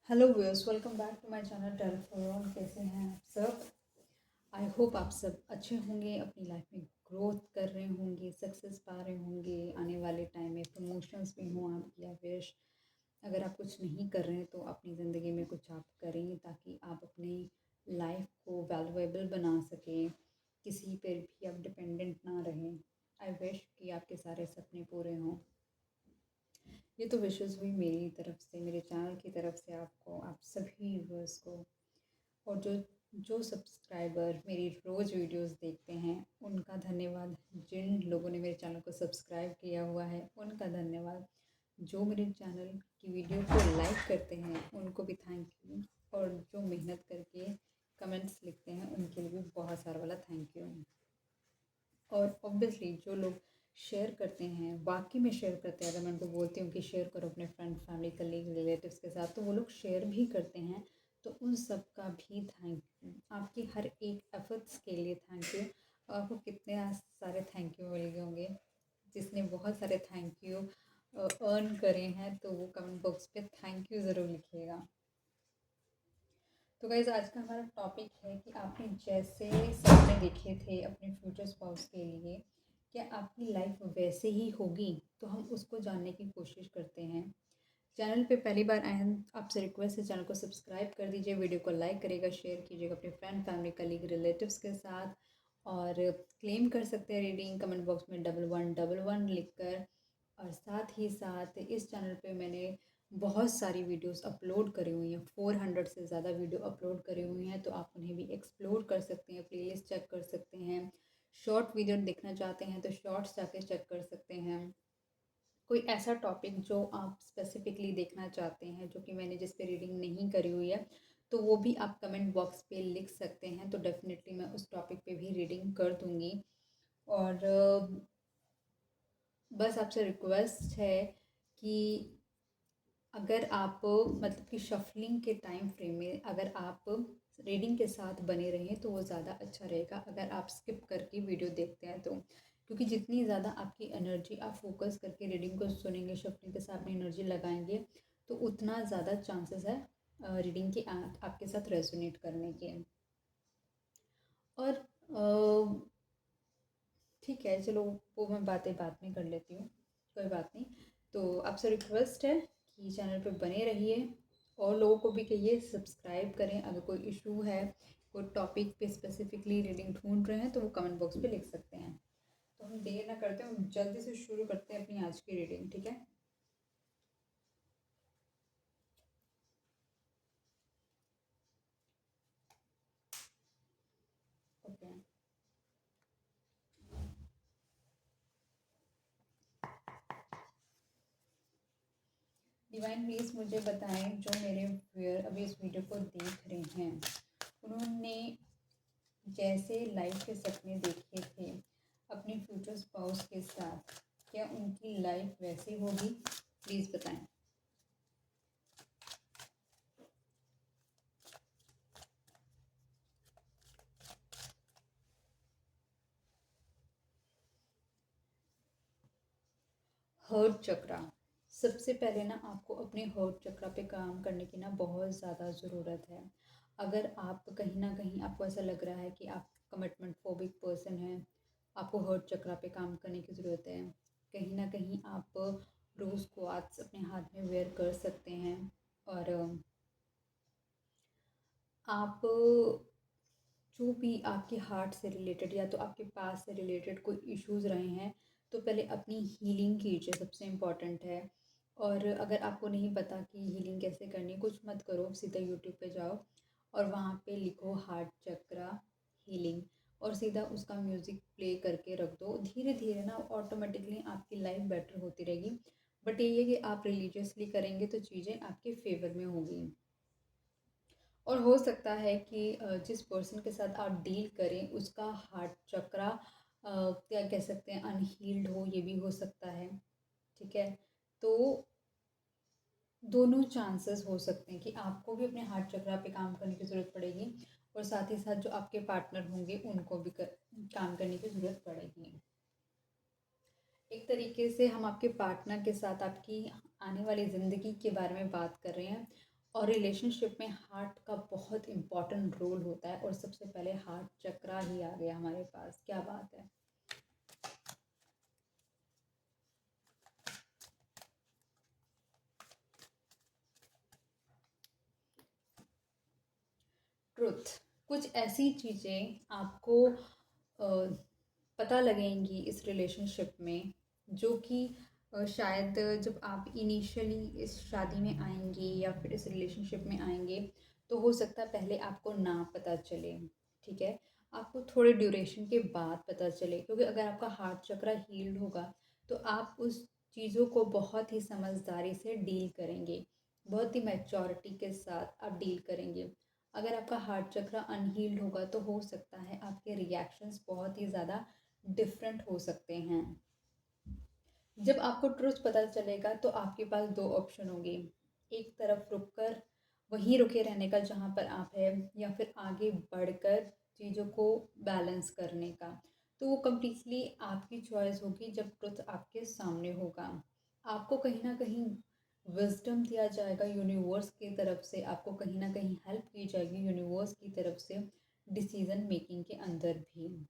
Hello viewers, welcome back to my channel tarot for all. कैसे हैं आप सब? आई होप आप सब अच्छे होंगे, अपनी लाइफ में ग्रोथ कर रहे होंगे, सक्सेस पा रहे होंगे, आने वाले टाइम में प्रमोशंस भी हों आपकी। या फिर अगर आप कुछ नहीं कर रहे हैं तो अपनी ज़िंदगी में कुछ आप करें ताकि आप अपनी लाइफ को वैल्यूएबल बना सकें, किसी पर भी आप डिपेंडेंट ना रहें। आई विश कि आपके सारे सपने पूरे हों। ये तो विशेज़ हुई मेरी तरफ से, मेरे चैनल की तरफ से आपको, आप सभी व्यूअर्स को। और जो सब्सक्राइबर मेरी रोज़ वीडियोस देखते हैं उनका धन्यवाद। जिन लोगों ने मेरे चैनल को सब्सक्राइब किया हुआ है उनका धन्यवाद। जो मेरे चैनल की वीडियो को लाइक करते हैं उनको भी थैंक यू। और जो मेहनत करके कमेंट्स लिखते हैं उनके लिए भी बहुत सारा वाला थैंक यू। और ऑब्वियसली जो लोग शेयर करते हैं, वाकई में शेयर करते हैं, अगर मैं उनको बोलती हूँ कि शेयर करो अपने फ्रेंड, फैमिली, कलीग, रिलेटिव्स के साथ, तो वो लोग शेयर भी करते हैं। तो उन सब का भी थैंक यू। आपकी हर एक एफर्ट्स के लिए थैंक यू। आपको कितने सारे थैंक यू मिल गए होंगे। जिसने बहुत सारे थैंक यू अर्न करे हैं तो वो कमेंट बॉक्स पे थैंक यू ज़रूर लिखिएगा। तो गाइज़, आज का हमारा टॉपिक है कि आपने जैसे सपने देखे थे अपने फ्यूचर स्पाउस के लिए, क्या आपकी लाइफ वैसे ही होगी? तो हम उसको जानने की कोशिश करते हैं। चैनल पे पहली बार आए हैं, आपसे रिक्वेस्ट है चैनल को सब्सक्राइब कर दीजिए, वीडियो को लाइक करिएगा, शेयर कीजिएगा अपने फ्रेंड, फैमिली, कलीग, रिलेटिव्स के साथ। और क्लेम कर सकते हैं रीडिंग कमेंट बॉक्स में 1111 लिखकर। और साथ ही साथ इस चैनल पे मैंने बहुत सारी वीडियोस अपलोड करी हुई हैं, 400 से ज़्यादा वीडियो अपलोड करी हुई हैं, तो आप उन्हें भी एक्सप्लोर कर सकते हैं, प्लेलिस्ट चेक कर सकते हैं। शॉर्ट वीडियो देखना चाहते हैं तो शॉर्ट्स जाके चेक कर सकते हैं। कोई ऐसा टॉपिक जो आप स्पेसिफिकली देखना चाहते हैं, जो कि मैंने जिस पे रीडिंग नहीं करी हुई है, तो वो भी आप कमेंट बॉक्स पे लिख सकते हैं, तो डेफिनेटली मैं उस टॉपिक पे भी रीडिंग कर दूँगी। और बस आपसे रिक्वेस्ट है कि अगर आप मतलब कि शफलिंग के टाइम फ्रेम में अगर आप रीडिंग के साथ बने रहें तो वो ज़्यादा अच्छा रहेगा, अगर आप स्किप करके वीडियो देखते हैं तो। क्योंकि जितनी ज़्यादा आपकी एनर्जी आप फोकस करके रीडिंग को सुनेंगे, शफलिंग के साथ अपनी एनर्जी लगाएंगे, तो उतना ज़्यादा चांसेस है रीडिंग के आपके साथ रेजोनेट करने के। और ठीक है, चलो वो मैं बातें बाद में कर लेती हूँ, कोई बात नहीं। तो आपसे रिक्वेस्ट है कि चैनल पे बने रहिए, और लोगों को भी कहिए सब्सक्राइब करें। अगर कोई इशू है, कोई टॉपिक पे स्पेसिफिकली रीडिंग ढूंढ रहे हैं तो वो कमेंट बॉक्स पे लिख सकते हैं। तो हम देर ना करते हैं, हम जल्दी से शुरू करते हैं अपनी आज की रीडिंग, ठीक है? ओके। डिवाइन प्लीज़ मुझे बताएं, जो मेरे व्यूअर अभी इस वीडियो को देख रहे हैं, उन्होंने जैसे लाइफ के सपने देखे थे अपने फ्यूचर स्पाउस के साथ, क्या उनकी लाइफ वैसी होगी? प्लीज़ बताएं। हर्ट चक्रा। सबसे पहले ना आपको अपने हर्ट चक्रा पे काम करने की ना बहुत ज़्यादा ज़रूरत है। अगर आप कहीं ना कहीं आपको ऐसा लग रहा है कि आप कमिटमेंट फोबिक पर्सन हैं, आपको हर्ट चक्रा पे काम करने की ज़रूरत है। कहीं ना कहीं आप रोज़ क्वार्ट्स अपने हाथ में वेयर कर सकते हैं। और आप जो भी आपके हार्ट से रिलेटेड या तो आपके पास से रिलेटेड कोई इश्यूज़ रहे हैं, तो पहले अपनी हीलिंग कीजिए, सबसे इम्पॉर्टेंट है। और अगर आपको नहीं पता कि हीलिंग कैसे करनी है, कुछ मत करो, सीधा यूट्यूब पे जाओ और वहाँ पे लिखो हार्ट चक्रा हीलिंग, और सीधा उसका म्यूज़िक प्ले करके रख दो। धीरे धीरे ना ऑटोमेटिकली आपकी लाइफ बेटर होती रहेगी। बट ये है कि आप रिलीजियसली करेंगे तो चीज़ें आपके फेवर में होंगी। और हो सकता है कि जिस पर्सन के साथ आप डील करें उसका हार्ट चक्रा क्या कह सकते हैं, अनहील्ड हो, ये भी हो सकता है। ठीक है? तो दोनों चांसेस हो सकते हैं कि आपको भी अपने हार्ट चक्रा पे काम करने की ज़रूरत पड़ेगी, और साथ ही साथ जो आपके पार्टनर होंगे उनको भी काम करने की ज़रूरत पड़ेगी। एक तरीके से हम आपके पार्टनर के साथ आपकी आने वाली ज़िंदगी के बारे में बात कर रहे हैं। और रिलेशनशिप में हार्ट का बहुत इम्पॉर्टेंट रोल होता है, और सबसे पहले हार्ट चक्रा ही आ गया हमारे पास। क्या बात है। ट्रुथ, कुछ ऐसी चीज़ें आपको पता लगेंगी इस रिलेशनशिप में, जो कि शायद जब आप इनिशियली इस शादी में आएंगे या फिर इस रिलेशनशिप में आएंगे, तो हो सकता है पहले आपको ना पता चले। ठीक है, आपको थोड़े ड्यूरेशन के बाद पता चले, क्योंकि अगर आपका हार्ट चक्र हील्ड होगा तो आप उस चीज़ों को बहुत ही समझदारी से डील करेंगे, बहुत ही मैच्योरिटी के साथ आप डील करेंगे। अगर आपका हार्ट चक्र अनहील्ड होगा तो हो सकता है आपके रिएक्शंस बहुत ही ज़्यादा डिफरेंट हो सकते हैं। जब आपको ट्रुथ पता चलेगा तो आपके पास दो ऑप्शन होंगे, एक तरफ रुककर वहीं रुके रहने का जहाँ पर आप है, या फिर आगे बढ़कर चीज़ों को बैलेंस करने का। तो वो कम्प्लीटली आपकी चॉइस होगी जब ट्रुथ आपके सामने होगा। आपको कहीं ना कहीं विजडम दिया जाएगा यूनिवर्स की तरफ से, आपको कहीं ना कहीं हेल्प की जाएगी यूनिवर्स की तरफ से डिसीजन मेकिंग के अंदर भी।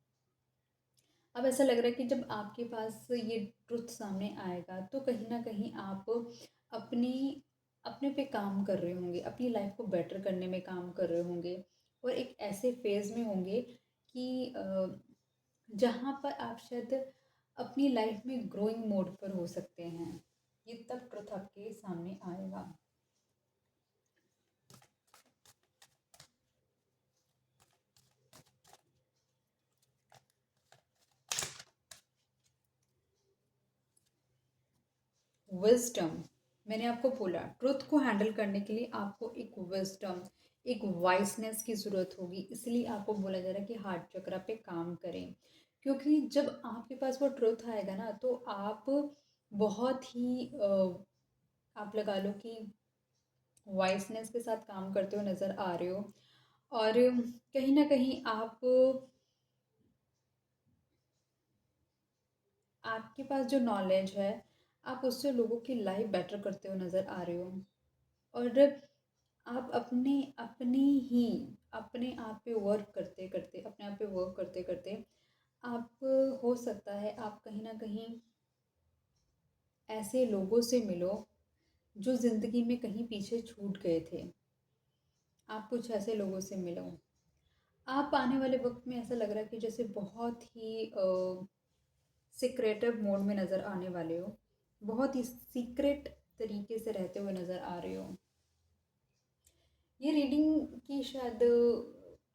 अब ऐसा लग रहा है कि जब आपके पास ये ट्रुथ सामने आएगा तो कहीं ना कहीं आप अपनी अपने पे काम कर रहे होंगे, अपनी लाइफ को बेटर करने में काम कर रहे होंगे, और एक ऐसे फेज़ में होंगे कि जहाँ पर आप शायद अपनी लाइफ में ग्रोइंग मोड पर हो सकते हैं। ये तब ट्रुथ आपके सामने आएगा। विजडम, मैंने आपको बोला ट्रुथ को हैंडल करने के लिए आपको एक विजडम, एक वाइसनेस की ज़रूरत होगी, इसलिए आपको बोला जा रहा है कि हार्ट चक्र पे काम करें। क्योंकि जब आपके पास वो ट्रुथ आएगा ना तो आप बहुत ही आप लगा लो कि वाइसनेस के साथ काम करते हुए नज़र आ रहे हो, और कहीं ना कहीं आपके पास जो नॉलेज है, आप उससे लोगों की लाइफ बेटर करते हुए नज़र आ रहे हो, और आप ही अपने आप पे वर्क करते करते, अपने आप पे वर्क करते करते आप, हो सकता है आप कहीं ना कहीं ऐसे लोगों से मिलो जो ज़िंदगी में कहीं पीछे छूट गए थे। आप कुछ ऐसे लोगों से मिलो। आप आने वाले वक्त में ऐसा लग रहा है कि जैसे बहुत ही सीक्रेटिव मोड में नज़र आने वाले हो, बहुत ही सीक्रेट तरीके से रहते हुए नज़र आ रहे हो। ये रीडिंग की शायद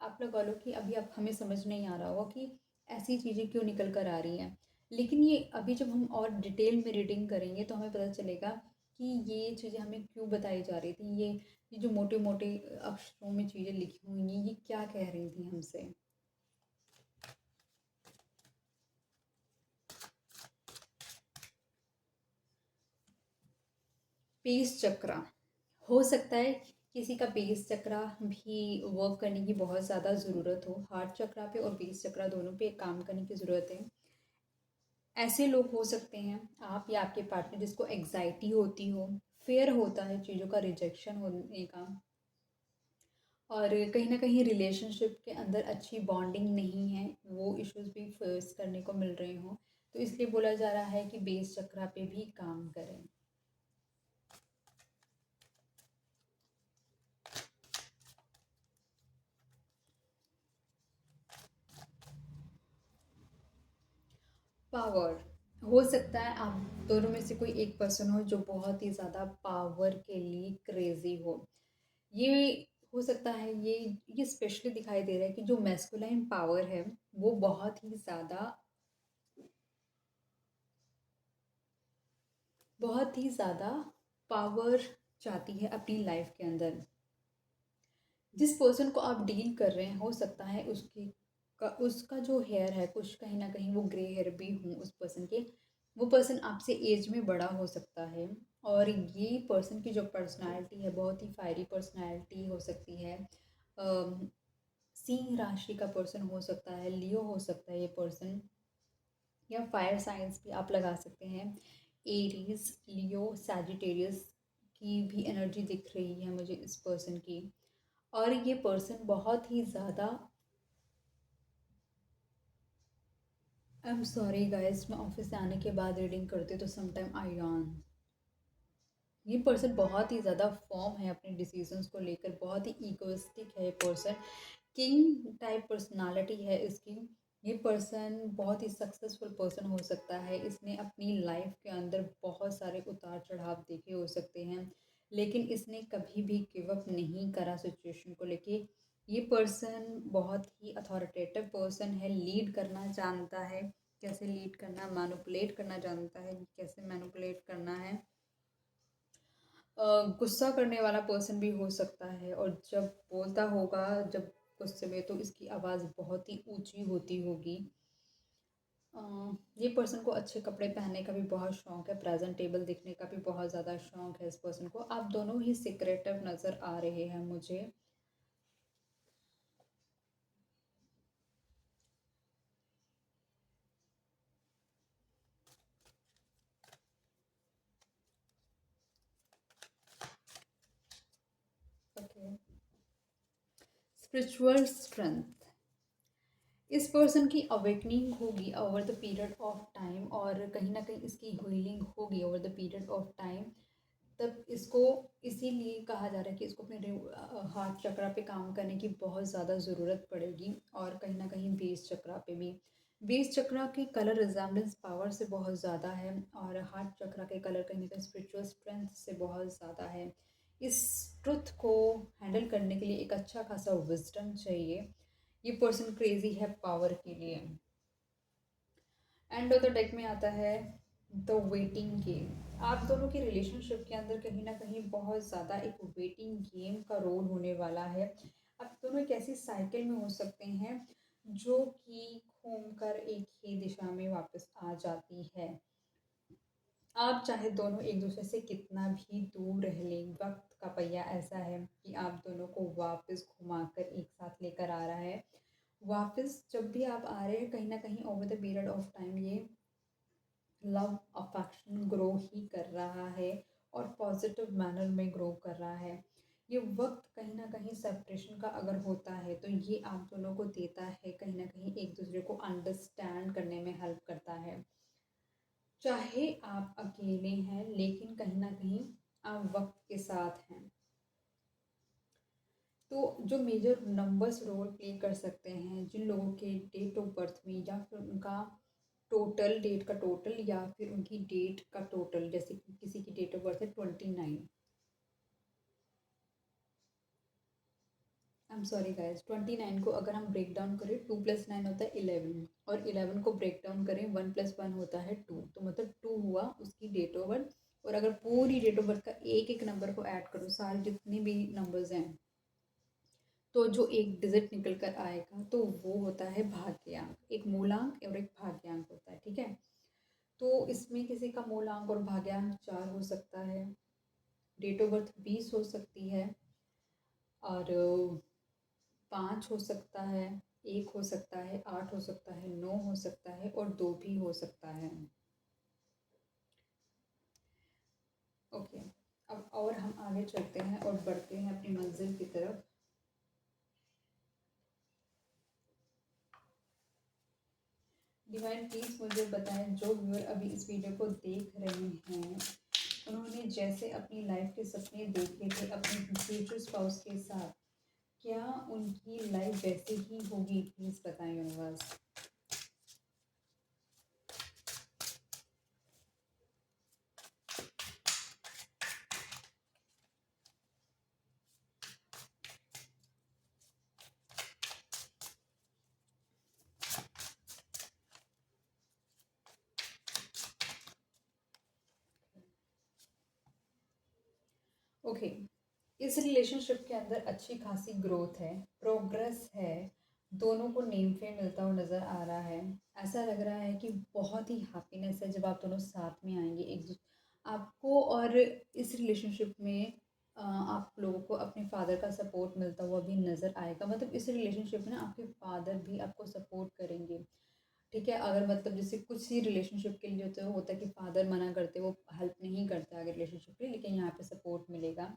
आप लगा लो कि अभी आप हमें समझ नहीं आ रहा होगा कि ऐसी चीज़ें क्यों निकल कर आ रही हैं, लेकिन ये अभी जब हम और डिटेल में रीडिंग करेंगे तो हमें पता चलेगा कि ये चीज़ें हमें क्यों बताई जा रही थी, ये जो मोटे मोटे अक्षरों में चीज़ें लिखी हुई हैं ये क्या कह रही थी हमसे। पेस चक्र, हो सकता है किसी का बेस चक्र भी वर्क करने की बहुत ज़्यादा ज़रूरत हो, हार्ट चक्र पे और बेस चक्र दोनों पे काम करने की ज़रूरत है। ऐसे लोग हो सकते हैं आप या आपके पार्टनर जिसको एग्जाइटी होती हो, फेयर होता है चीज़ों का रिजेक्शन होने का, और कहीं ना कहीं रिलेशनशिप के अंदर अच्छी बॉन्डिंग नहीं है, वो इश्यूज भी फेस करने को मिल रहे हों, तो इसलिए बोला जा रहा है कि बेस चक्र पे भी काम करें। पावर, हो सकता है आप दोनों में से कोई एक पर्सन हो जो बहुत ही ज़्यादा पावर के लिए क्रेजी हो। ये हो सकता है, ये स्पेशली दिखाई दे रहा है कि जो मैस्कुलाइन पावर है वो बहुत ही ज़्यादा पावर चाहती है अपनी लाइफ के अंदर। जिस पर्सन को आप डील कर रहे हैं हो सकता है उसका जो हेयर है कुछ कहीं ना कहीं वो ग्रे हेयर भी हों उस पर्सन के, वो पर्सन आपसे एज में बड़ा हो सकता है, और ये पर्सन की जो पर्सनालिटी है बहुत ही फायरी पर्सनालिटी हो सकती है। सिंह राशि का पर्सन हो सकता है, लियो हो सकता है ये पर्सन, या फायर साइंस भी आप लगा सकते हैं, एरीज, लियो, सैजिटेरियस की भी एनर्जी दिख रही है मुझे इस पर्सन की। और ये पर्सन बहुत ही ज़्यादा, आई एम सॉरी गाइस, मैं ऑफिस से आने के बाद रीडिंग करती हूँ तो समटाइम आई यार्न। ये पर्सन बहुत ही ज़्यादा फॉर्म है अपने डिसीजंस को लेकर, बहुत ही इगोइस्टिक है ये पर्सन। किंग टाइप पर्सनालिटी है इसकी। ये पर्सन बहुत ही सक्सेसफुल पर्सन हो सकता है। इसने अपनी लाइफ के अंदर बहुत सारे उतार चढ़ाव देखे हो सकते हैं, लेकिन इसने कभी भी गिव अप नहीं करा सिचुएशन को लेके। ये पर्सन बहुत ही अथॉरिटेटिव पर्सन है, लीड करना जानता है, कैसे लीड करना, मैनिपुलेट करना जानता है, कैसे मैनिपुलेट करना है। गुस्सा करने वाला पर्सन भी हो सकता है, और जब बोलता होगा, जब गुस्से में, तो इसकी आवाज़ बहुत ही ऊंची होती होगी। अ, ये पर्सन को अच्छे कपड़े पहनने का भी बहुत शौक है, प्रेजेंटेबल दिखने का भी बहुत ज़्यादा शौक है इस पर्सन को। आप दोनों ही सिक्रेटिव नज़र आ रहे हैं मुझे। ओके, स्पिरिचुअल स्ट्रेंथ, इस पर्सन की अवेकनिंग होगी over the period of time, और कहीं ना कहीं इसकी हीलिंग होगी over the period of time. तब इसको इसीलिए कहा जा रहा है कि इसको अपने हार्ट चक्रा पे काम करने की बहुत ज़्यादा ज़रूरत पड़ेगी, और कहीं ना कहीं बेस चक्रा पे भी। बेस चक्रा की कलर रिजेम्बलेंस पावर से बहुत ज़्यादा है, और हार्ट चक्रा के कलर कहीं ना कहीं स्पिरिचुअल स्ट्रेंथ से बहुत ज़्यादा है। इस ट्रुथ को हैंडल करने के लिए एक अच्छा खासा विजडम चाहिए। ये पर्सन क्रेजी है पावर के लिए। एंड ऑफ द डेक में आता है द वेटिंग गेम। आप दोनों की रिलेशनशिप के अंदर कहीं ना कहीं बहुत ज़्यादा एक वेटिंग गेम का रोल होने वाला है। आप दोनों एक ऐसी साइकिल में हो सकते हैं जो कि घूमकर एक ही दिशा में वापस आ जाती है। आप चाहे दोनों एक दूसरे से कितना भी दूर रह लें, वक्त का पहिया ऐसा है कि आप दोनों को वापस घुमाकर एक साथ लेकर आ रहा है। वापस जब भी आप आ रहे हैं, कहीं ना कहीं over the period of time ये लव अफेक्शन ग्रो ही कर रहा है, और पॉजिटिव मैनर में ग्रो कर रहा है। ये वक्त कहीं ना कहीं सेपरेशन का अगर होता है तो ये आप दोनों को देता है, कहीं ना कहीं एक दूसरे को अंडरस्टैंड करने में हेल्प करता है। चाहे आप अकेले हैं, लेकिन कहीं ना कहीं आप वक्त के साथ हैं। तो जो मेजर नंबर्स रोल प्ले कर सकते हैं, जिन लोगों के डेट ऑफ बर्थ में, या फिर उनका टोटल डेट का टोटल, या फिर उनकी डेट का टोटल, जैसे कि किसी की डेट ऑफ बर्थ है 29, आई एम सॉरी गाइस, 29 को अगर हम ब्रेक डाउन करें, 2 + 9 होता है 11, और 11 को ब्रेक डाउन करें, 1 + 1 होता है 2, तो मतलब 2 हुआ उसकी डेट ऑफ बर्थ। और अगर पूरी डेट ऑफ बर्थ का एक एक नंबर को ऐड करो, सारे जितने भी नंबर्स हैं, तो जो एक डिजिट निकल कर आएगा तो वो होता है भाग्यांक। एक मूलांक और एक भाग्यांक होता है, ठीक है। तो इसमें किसी का मूलांक और भाग्यांक 4 हो सकता है, डेट ऑफ बर्थ 20 हो सकती है, और 5 हो सकता है, 1 हो सकता है, 8 हो सकता है, 9 हो सकता है, और 2 भी हो सकता है। ओके, अब और हम आगे चलते हैं और बढ़ते हैं अपनी मंजिल की तरफ। डिवाइन प्लीज मुझे बताएं, जो व्यूअर अभी इस वीडियो को देख रहे हैं, उन्होंने जैसे अपनी लाइफ के सपने देखे थे अपने फ्यूचर स्पाउस के साथ, क्या उनकी लाइफ वैसे ही होगी? प्लीज बताएं यूनिवर्स। ओके, इस रिलेशनशिप के अंदर अच्छी खासी ग्रोथ है, प्रोग्रेस है, दोनों को नेम फेम मिलता हुआ नज़र आ रहा है। ऐसा लग रहा है कि बहुत ही हैप्पीनेस है जब आप दोनों साथ में आएंगे एक दूसरे आपको। और इस रिलेशनशिप में आप लोगों को अपने फादर का सपोर्ट मिलता हुआ भी नज़र आएगा। मतलब इस रिलेशनशिप में ना आपके फादर भी आपको सपोर्ट करेंगे। ठीक है। अगर मतलब जैसे कुछ ही रिलेशनशिप के लिए तो होता है कि फादर मना करते, वो हेल्प नहीं करते आगे रिलेशनशिप के लिए, लेकिन यहाँ पे सपोर्ट मिलेगा।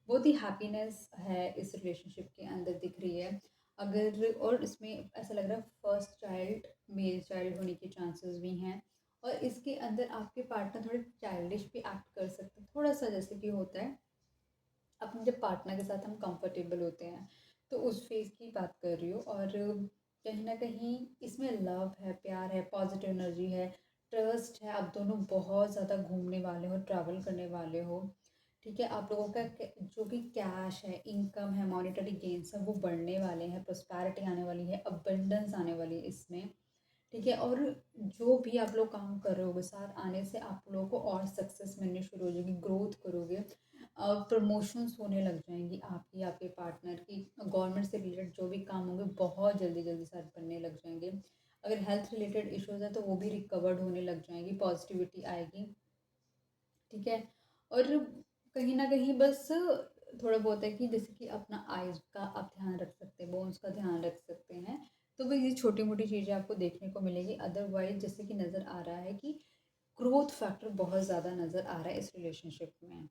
बहुत ही हैप्पीनेस है इस रिलेशनशिप के अंदर दिख रही है। अगर और इसमें ऐसा लग रहा है फर्स्ट चाइल्ड, मेल चाइल्ड होने के चांसेस भी हैं। और इसके अंदर आपके पार्टनर थोड़े चाइल्डिश भी एक्ट कर सकते हैं थोड़ा सा, जैसे कि होता है अपने जब पार्टनर के साथ हम कंफर्टेबल होते हैं, तो उस फेज़ की बात कर रही हूँ। और कहीं न कहीं इसमें लव है, प्यार है, पॉज़िटिव एनर्जी है, ट्रस्ट है, आप दोनों बहुत ज़्यादा घूमने वाले हो, ट्रैवल करने वाले हो, ठीक है? आप लोगों का क जो भी कैश है, इनकम है, मॉनेटरी गेन्स है, वो बढ़ने वाले हैं, प्रॉस्पेरिटी आने वाली है, अबंडेंस आने वाली है इसमें, ठीक है? और जो भी आप लोग काम कर रहे होगे, साथ आने से आप लोगों को और सक्सेस मिलनी शुरू हो जाएगी, ग्रोथ करोगे। प्रमोशंस होने लग जाएँगी आपकी, आपके पार्टनर की। गवर्नमेंट से रिलेटेड जो भी काम होंगे बहुत जल्दी-जल्दी साथ बनने लग जाएँगे। अगर हेल्थ रिलेटेड इश्यूज़ हैं तो वो भी रिकवर्ड होने लग जाएँगी, पॉजिटिविटी आएगी, ठीक है? और कहीं न कहीं बस थोड़ा बहुत है कि जैसे कि अपना आइज़ का आप ध्यान रख सकते हैं, बोन्स का ध्यान रख सकते हैं। तो वही ये छोटी-मोटी चीज़ें आपको देखने को मिलेगी। अदरवाइज़ जैसे कि नज़र आ रहा है कि ग्रोथ फैक्टर बहुत ज़्यादा नज़र आ रहा है इस रिलेशनशिप में।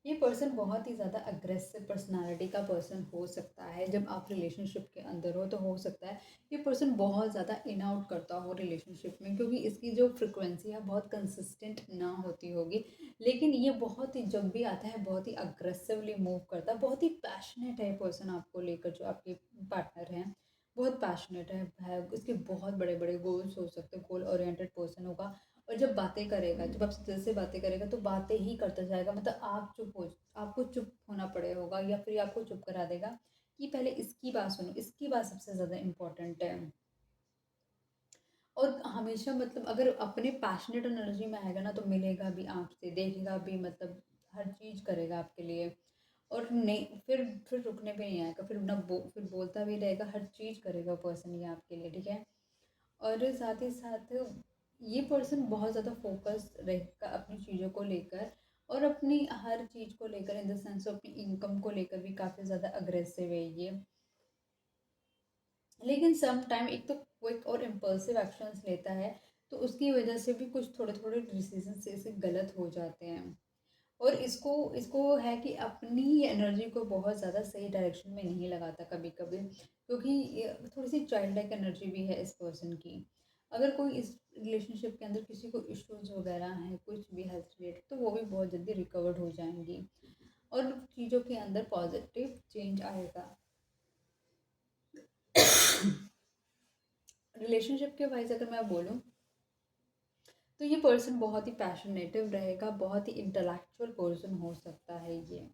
ये पर्सन बहुत ही ज़्यादा अग्रेसिव पर्सनालिटी का पर्सन हो सकता है। जब आप रिलेशनशिप के अंदर हो तो हो सकता है ये पर्सन बहुत ज़्यादा इन आउट करता हो रिलेशनशिप में, क्योंकि इसकी जो फ्रिक्वेंसी है बहुत कंसिस्टेंट ना होती होगी। लेकिन ये बहुत ही जब भी आता है बहुत ही अग्रेसिवली मूव करता है, बहुत ही पैशनेट है पर्सन आपको लेकर, जो आपके पार्टनर हैं बहुत पैशनेट है, उसके बहुत बड़े बड़े गोल्स हो सकते हैं, गोल ओरिएंटेड पर्सन होगा। और जब बातें करेगा, जब आपसे दिल से बातें करेगा तो बातें ही करता जाएगा, मतलब आपको चुप होना पड़े होगा या फिर आपको चुप करा देगा कि पहले इसकी बात सुनो, इसकी बात सबसे ज़्यादा इम्पोर्टेंट है। और हमेशा मतलब अगर अपने पैशनेट एनर्जी में आएगा ना तो मिलेगा भी आपसे, देखेगा भी, मतलब हर चीज़ करेगा आपके लिए। और नहीं फिर रुकने पे नहीं आएगा, फिर फिर बोलता भी रहेगा, हर चीज़ करेगा पर्सन ये आपके लिए, ठीक है? और साथ ही साथ ये पर्सन बहुत ज़्यादा फोकस रहेगा अपनी चीज़ों को लेकर, और अपनी हर चीज़ को लेकर, इन द सेंस अपनी इनकम को लेकर भी काफ़ी ज़्यादा अग्रेसिव है ये। लेकिन सम टाइम एक तो क्विक और इम्पल्सिव एक्शंस लेता है, तो उसकी वजह से भी कुछ थोड़े-थोड़े डिसीज़न्स ऐसे गलत हो जाते हैं। और इसको इसको है कि अपनी एनर्जी को बहुत ज़्यादा सही डायरेक्शन में नहीं लगाता कभी-कभी, क्योंकि ये थोड़ी-सी चाइल्ड लाइक एनर्जी भी है इस पर्सन की। अगर कोई इस रिलेशनशिप के अंदर किसी को इश्यूज़ वगैरह हैं, कुछ भी हेल्थ रिलेटेड, तो वो भी बहुत जल्दी रिकवर्ड हो जाएँगी और चीज़ों के अंदर पॉज़िटिव चेंज आएगा। रिलेशनशिप के वाइज़ अगर मैं बोलूँ, तो ये पर्सन बहुत ही पैशनेटिव रहेगा, बहुत ही इंटेलेक्चुअल पर्सन हो सकता है ये।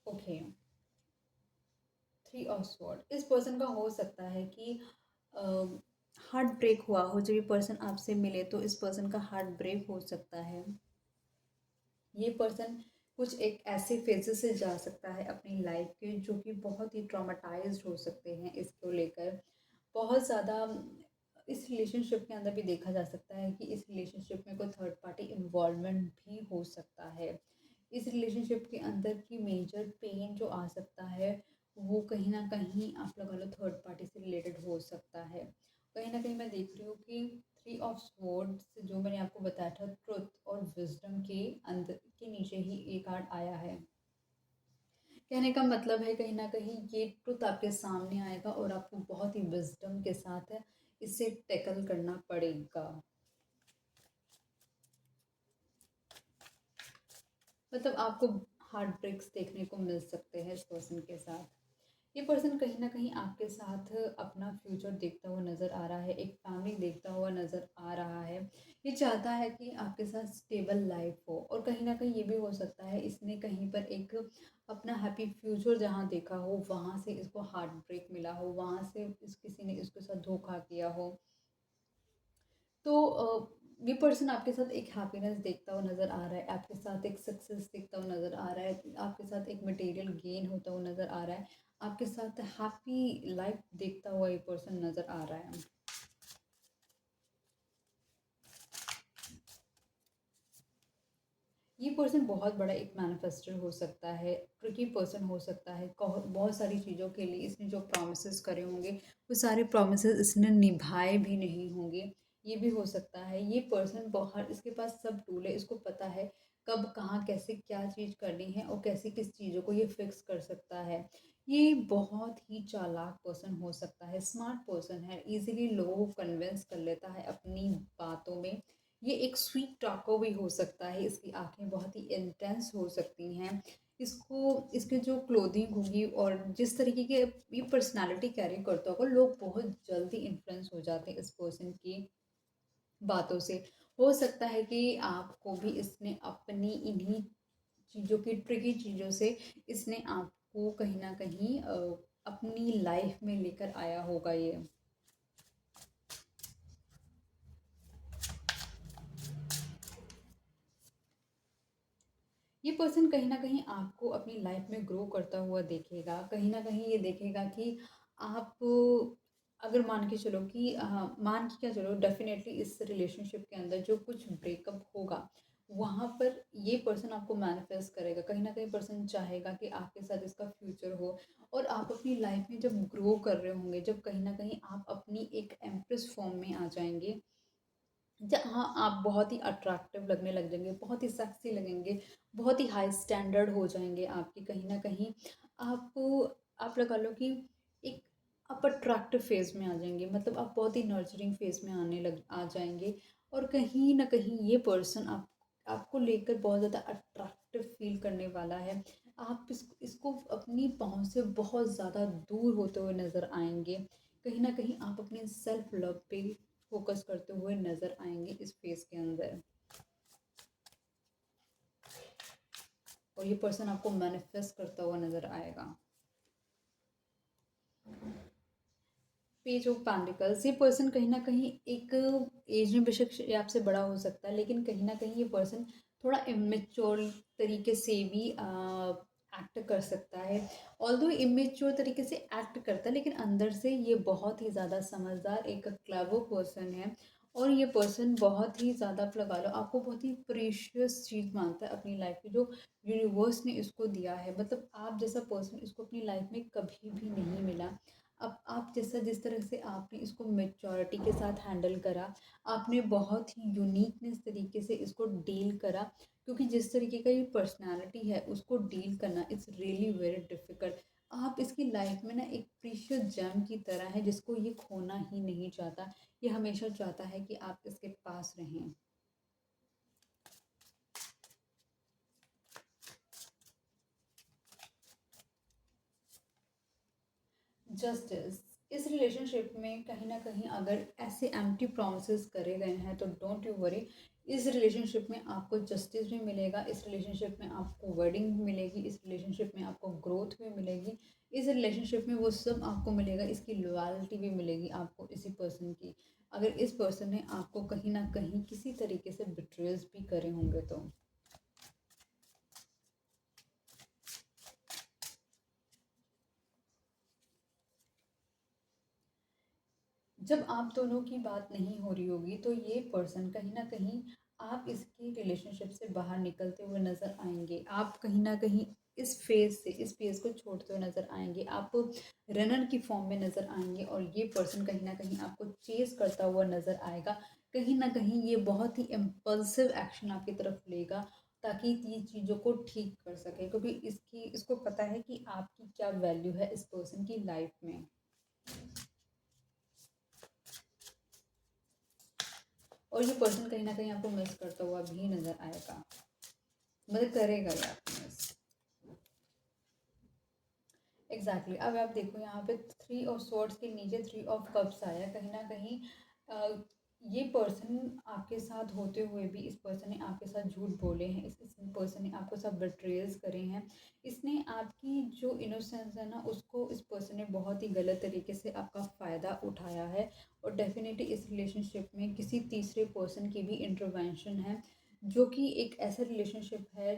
ओके, थ्री ऑफ स्वॉर्ड इस पर्सन का हो सकता है कि हार्ट ब्रेक हुआ हो, जब ये पर्सन आपसे मिले तो इस पर्सन का हार्ट ब्रेक हो सकता है। ये पर्सन कुछ एक ऐसे फेजेस से जा सकता है अपनी लाइफ के जो कि बहुत ही ट्रॉमेटाइज्ड हो सकते हैं इसको लेकर। बहुत ज़्यादा इस रिलेशनशिप के अंदर भी देखा जा सकता है कि इस रिलेशनशिप में कोई थर्ड पार्टी इन्वॉल्वमेंट भी हो सकता है। इस रिलेशनशिप के अंदर की मेजर पेन जो आ सकता है वो कहीं न कहीं आप लगा लो थर्ड पार्टी से रिलेटेड हो सकता है। कहीं न कहीं मैं देख रही हूँ कि थ्री ऑफ स्वॉर्ड्स जो मैंने आपको बताया था, ट्रुथ और विज़डम के अंदर के नीचे ही ये कार्ड आया है। कहने का मतलब है कहीं न कहीं ये ट्रुथ आपके सामने आएगा और आपको बहुत ही विज़डम के साथ इसे टैकल करना पड़ेगा। मतलब आपको हार्ट ब्रेक्स देखने को मिल सकते हैं इस पर्सन के साथ। ये पर्सन कहीं न कहीं आपके साथ अपना फ्यूचर देखता हुआ नज़र आ रहा है, एक फैमिली देखता हुआ नज़र आ रहा है। ये चाहता है कि आपके साथ स्टेबल लाइफ़ हो, और कहीं न कहीं ये भी हो सकता है इसने कहीं पर एक अपना हैप्पी फ्यूचर जहाँ देखा हो, वहाँ से इसको हार्ट ब्रेक मिला हो, वहाँ से इस किसी ने इसके साथ धोखा किया हो। तो ये पर्सन आपके साथ एक हैप्पीनेस देखता हुआ नज़र आ रहा है, आपके साथ एक सक्सेस देखता हुआ नज़र आ रहा है, आपके साथ एक मटेरियल गेन होता हुआ नज़र आ रहा है, आपके साथ हैप्पी लाइफ देखता हुआ ये पर्सन नज़र आ रहा है। ये पर्सन बहुत बड़ा एक मैनिफेस्टर हो सकता है, ट्रिकी पर्सन हो सकता है। बहुत सारी चीज़ों के लिए इसने जो प्रॉमिसेस करे होंगे वो सारे प्रॉमिसेस इसने निभाए भी नहीं होंगे, ये भी हो सकता है। ये पर्सन बहुत, इसके पास सब टूल है, इसको पता है कब कहाँ कैसे क्या चीज़ करनी है और कैसे किस चीज़ों को ये फिक्स कर सकता है। ये बहुत ही चालाक पर्सन हो सकता है, स्मार्ट पर्सन है, इजीली लोगों को कन्विंस कर लेता है अपनी बातों में। ये एक स्वीट टॉकर भी हो सकता है, इसकी आँखें बहुत ही इंटेंस हो सकती हैं। इसको इसके जो क्लोथिंग होगी और जिस तरीके के ये पर्सनैलिटी कैरी करता होगा, लोग बहुत जल्दी इन्फ्लुएंस हो जाते हैं इस पर्सन की बातों से। हो सकता है कि आपको भी इसने अपनी इन्हीं चीज़ों की, ट्रिकी चीज़ों से इसने आपको कहीं न कहीं अपनी लाइफ में लेकर आया होगा ये। ये पर्सन कहीं न कहीं आपको अपनी लाइफ में ग्रो करता हुआ देखेगा। कहीं न कहीं ये देखेगा कि आप, अगर मान के चलो कि मान के क्या चलो, डेफ़िनेटली इस रिलेशनशिप के अंदर जो कुछ ब्रेकअप होगा, वहाँ पर ये पर्सन आपको मैनिफेस्ट करेगा। कहीं न कहीं पर्सन चाहेगा कि आपके साथ इसका फ्यूचर हो और आप अपनी लाइफ में जब ग्रो कर रहे होंगे, जब कहीं न कहीं आप अपनी एक एम्प्रेस फ़ॉर्म में आ जाएँगे, जहाँ आप बहुत ही अट्रैक्टिव लगने लग जाएँगे, बहुत ही सेक्सी लगेंगे, बहुत ही हाई स्टैंडर्ड हो जाएँगे आपकी, कहीं न कहीं आप लगा लो कि एक आप अट्रैक्टिव फ़ेज़ में आ जाएँगे, मतलब आप बहुत ही नर्चरिंग फ़ेज़ में आ जाएँगे और कहीं न कहीं ये पर्सन आपको लेकर बहुत ज़्यादा अट्रैक्टिव फ़ील करने वाला है। आप इसको अपनी पहुँच से बहुत ज़्यादा दूर होते हुए नज़र आएँगे। कहीं न कहीं आप अपने सेल्फ लव पे फ़ोकस करते हुए नज़र आएँगे इस फ़ेज़ के अंदर। और ये पर्सन आपको मैनिफेस्ट करता हुआ नज़र आएगा। पेज ऑफ पेंटिकल्स, ये पर्सन कहीं न कहीं एक एज में बेशक ये आपसे बड़ा हो सकता है, लेकिन कहीं न कहीं ये पर्सन थोड़ा इमैच्योर तरीके से भी एक्ट कर सकता है। ऑल्दो इमैच्योर तरीके से एक्ट करता है, लेकिन अंदर से ये बहुत ही ज़्यादा समझदार एक क्लेवर पर्सन है और ये पर्सन बहुत ही ज़्यादा, आप लगा लो, आपको बहुत ही प्रीशियस चीज़ मानता है अपनी लाइफ की, जो यूनिवर्स ने इसको दिया है। मतलब आप जैसा पर्सन इसको अपनी लाइफ में कभी भी नहीं मिला। अब आप जैसा, जिस तरह से आपने इसको मैच्योरिटी के साथ हैंडल करा, आपने बहुत ही यूनिकनेस तरीके से इसको डील करा, क्योंकि जिस तरीके का ये पर्सनालिटी है उसको डील करना इट्स रियली वेरी डिफ़िकल्ट। आप इसकी लाइफ में ना एक प्रीशियस जेम की तरह है, जिसको ये खोना ही नहीं चाहता। ये हमेशा चाहता है कि आप इसके पास रहें। जस्टिस, इस रिलेशनशिप में कहीं न कहीं अगर ऐसे एम्प्टी प्रॉमिसेस करे गए हैं तो डोंट यू वरी। इस रिलेशनशिप में आपको जस्टिस भी मिलेगा, इस रिलेशनशिप में आपको वेडिंग भी मिलेगी, इस रिलेशनशिप में आपको ग्रोथ भी मिलेगी, इस रिलेशनशिप में वो सब आपको मिलेगा, इसकी लॉयल्टी भी मिलेगी आपको इसी पर्सन की। अगर इस पर्सन ने आपको कहीं न कहीं किसी तरीके से बिट्रेज़ भी करे होंगे तो। जब आप दोनों की बात नहीं हो रही होगी तो ये पर्सन कहीं न कहीं, आप इसकी रिलेशनशिप से बाहर निकलते हुए नज़र आएँगे। आप कहीं न कहीं इस फ़ेज़ को छोड़ते हुए नज़र आएँगे। आप रनर की फ़ॉर्म में नज़र आएँगे और ये पर्सन कहीं न कहीं आपको चेज़ करता हुआ नज़र आएगा। कहीं न कहीं ये बहुत ही इम्पल्सिव एक्शन आपकी तरफ लेगा, ताकि ये चीज़ों को ठीक कर सके, क्योंकि इसको पता है कि आपकी क्या वैल्यू है इस पर्सन की लाइफ़ में। और ये पर्सन कहीं न कहीं आपको मिस करता हुआ भी नज़र आएगा। मतलब करेगा ही आपको मिस। एग्ज़ैक्टली। अब आप देखो यहाँ पे 3 ऑफ स्वॉर्ड्स के नीचे 3 ऑफ कप्स आया है। कहीं न कहीं अ, ये पर्सन आपके साथ होते हुए भी इस पर्सन ने आपके साथ झूठ बोले हैं। इस पर्सन ने आपके साथ बिट्रेज़ करे हैं। इसने आपकी जो इनोसेंस है ना, उसको इस पर्सन ने बहुत ही गलत तरीके से आपका फ़ायदा उठाया है और डेफ़िनेटली इस रिलेशनशिप में किसी तीसरे पर्सन की भी इंटरवेंशन है, जो कि एक ऐसा रिलेशनशिप है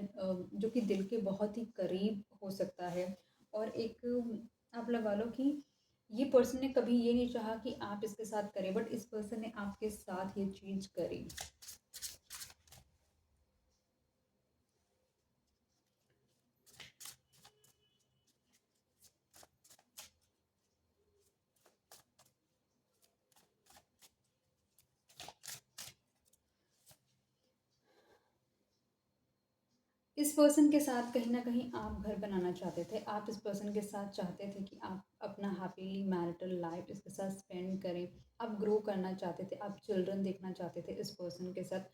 जो कि दिल के बहुत ही करीब हो सकता है। और एक आप लगा लो कि ये पर्सन ने कभी ये नहीं चाहा कि आप इसके साथ करें, बट इस पर्सन ने आपके साथ ये चीज़ करी। इस पर्सन के साथ कहीं न कहीं आप घर बनाना चाहते थे। आप इस पर्सन के साथ चाहते थे कि आप अपना हैप्पीली मैरिटल लाइफ़ इसके साथ स्पेंड करें। आप ग्रो करना चाहते थे, आप चिल्ड्रन देखना चाहते थे इस पर्सन के साथ।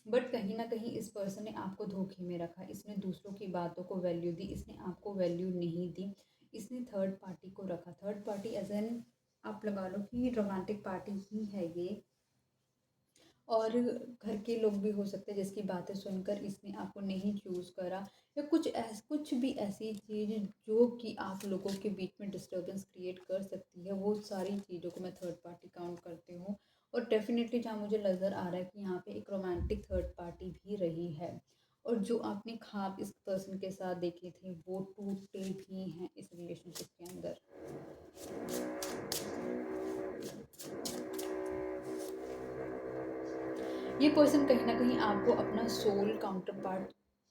बट कहीं न कहीं इस पर्सन ने आपको धोखे में रखा। इसने दूसरों की बातों को वैल्यू दी, इसने आपको वैल्यू नहीं दी। इसने थर्ड पार्टी को रखा। थर्ड पार्टी एज़ एन आप लगा लो कि रोमांटिक पार्टी ही है ये। और घर के लोग भी हो सकते हैं जिसकी बातें सुनकर इसने आपको नहीं चूज़ करा, या कुछ भी ऐसी चीज़ जो कि आप लोगों के बीच में डिस्टर्बेंस क्रिएट कर सकती है, वो सारी चीज़ों को मैं थर्ड पार्टी काउंट करती हूँ। और डेफ़िनेटली जहाँ मुझे नज़र आ रहा है कि यहाँ पे एक रोमांटिक थर्ड पार्टी भी रही है, और जो आपने ख्वाब इस पर्सन के साथ देखे थे वो टूटे भी हैं इस रिलेशनशिप के अंदर। ये पर्सन कहीं न कहीं आपको अपना सोल काउंटर पार्ट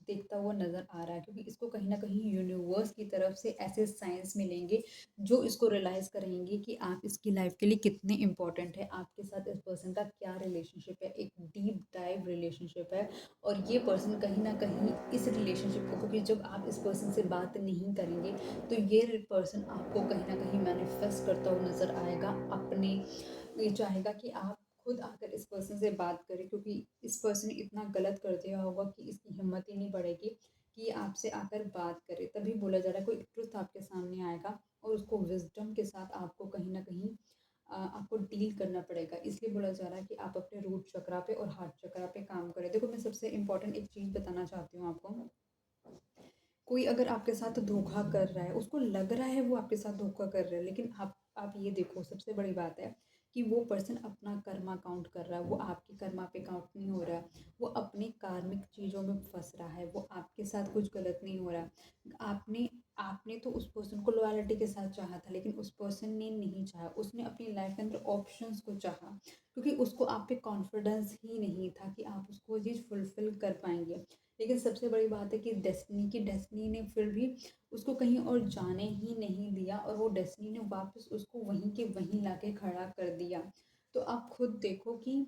देखता हुआ नज़र आ रहा है, क्योंकि इसको कहीं न कहीं यूनिवर्स की तरफ से ऐसे साइंस मिलेंगे जो इसको रियलाइज़ कराएँगे कि आप इसकी लाइफ़ के लिए कितने इम्पोर्टेंट है। आपके साथ इस पर्सन का क्या रिलेशनशिप है, एक डीप डाइव रिलेशनशिप है। और ये पर्सन कहीं न कहीं इस रिलेशनशिप को, क्योंकि जब आप इस पर्सन से बात नहीं करेंगे तो ये पर्सन आपको कहीं न कहीं मैनिफेस्ट करता हुआ नज़र आएगा। अपने ये चाहेगा कि आप खुद आकर इस पर्सन से बात करें, क्योंकि इस पर्सन ने इतना गलत कर दिया होगा कि इसकी हिम्मत ही नहीं बढ़ेगी कि ये आपसे आकर बात करे। तभी बोला जा रहा है कोई ट्रुथ आपके सामने आएगा और उसको विज़डम के साथ आपको कहीं न कहीं आपको डील करना पड़ेगा। इसलिए बोला जा रहा है कि आप अपने रूट चक्रा पे और हार्ट चक्रा पे काम करें। देखो, मैं सबसे इम्पोर्टेंट एक चीज़ बताना चाहती हूँ आपको। कोई अगर आपके साथ धोखा कर रहा है, उसको लग रहा है वो आपके साथ धोखा कर रहा है, लेकिन आप ये देखो, सबसे बड़ी बात है कि वो पर्सन अपना कर्मा काउंट कर रहा है, वो आपके कर्मा पे काउंट नहीं हो रहा है। वो अपनी कार्मिक चीज़ों में फँस रहा है, वो आपके साथ कुछ गलत नहीं हो रहा। आपने आपने तो उस पर्सन को लॉयल्टी के साथ चाहा था, लेकिन उस पर्सन ने नहीं चाहा। उसने अपनी लाइफ के अंदर ऑप्शंस को चाहा, क्योंकि उसको आप पे कॉन्फिडेंस ही नहीं था कि आप उसको चीज़ फुलफ़िल कर पाएँगे। लेकिन सबसे बड़ी बात है कि डेस्टिनी ने फिर भी उसको कहीं और जाने ही नहीं दिया, और वो डेस्टिनी ने वापस उसको वहीं के वहीं लाके खड़ा कर दिया। तो आप खुद देखो कि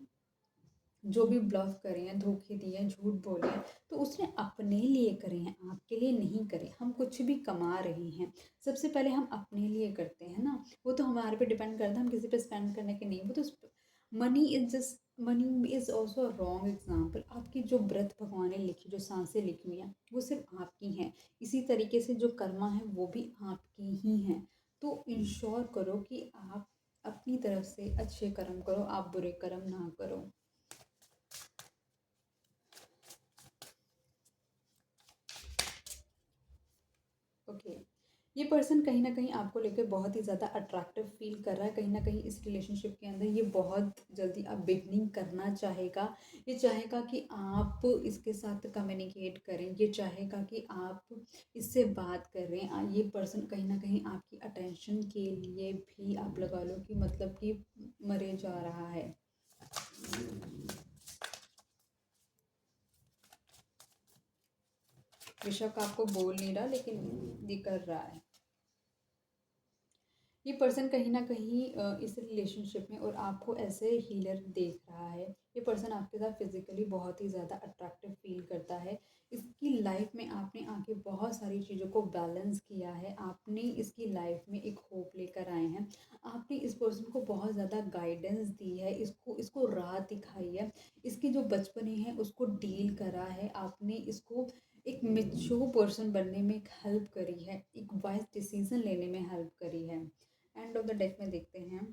जो भी ब्लफ करे हैं, धोखे दिए हैं, झूठ बोले हैं, तो उसने अपने लिए करे हैं, आपके लिए नहीं करे। हम कुछ भी कमा रहे हैं, सबसे पहले हम अपने लिए करते हैं ना। वो तो हमारे पे डिपेंड करता है, हम किसी पे स्पेंड करने के नहीं। वो तो money is also a wrong example. आपकी जो ब्रेथ भगवान ने लिखी, जो सांसें लिखी हुई हैं, वो सिर्फ आपकी हैं। इसी तरीके से जो कर्मा है वो भी आपकी ही हैं। तो इंश्योर करो कि आप अपनी तरफ से अच्छे कर्म करो, आप बुरे कर्म ना करो। ओके, ये पर्सन कहीं न कहीं आपको लेकर बहुत ही ज़्यादा अट्रैक्टिव फ़ील कर रहा है। कहीं न कहीं इस रिलेशनशिप के अंदर ये बहुत जल्दी अब बिगिनिंग करना चाहेगा। ये चाहेगा कि आप इसके साथ कम्युनिकेट करें, ये चाहेगा कि आप इससे बात करें। ये पर्सन कहीं न कहीं आपकी अटेंशन के लिए भी आप लगा लो कि मतलब कि मरे जा रहा है। बेशक आपको बोल नहीं रहा, लेकिन ये कर रहा है। ये पर्सन कहीं न कहीं इस रिलेशनशिप में और आपको ऐसे हीलर देख रहा है। ये पर्सन आपके साथ फिज़िकली बहुत ही ज़्यादा अट्रैक्टिव फ़ील करता है। इसकी लाइफ़ में आपने आके बहुत सारी चीज़ों को बैलेंस किया है। आपने इसकी लाइफ़ में एक होप लेकर आए हैं। आपने इस पर्सन को बहुत ज़्यादा गाइडेंस दी है, इसको इसको राह दिखाई है। इसके जो बचपने हैं उसको डील करा है। आपने इसको एक मैच्योर पर्सन बनने में एक हेल्प करी है, एक वाइज़ डिसीज़न लेने में हेल्प करी है। एंड ऑफ द डेक में देखते हैं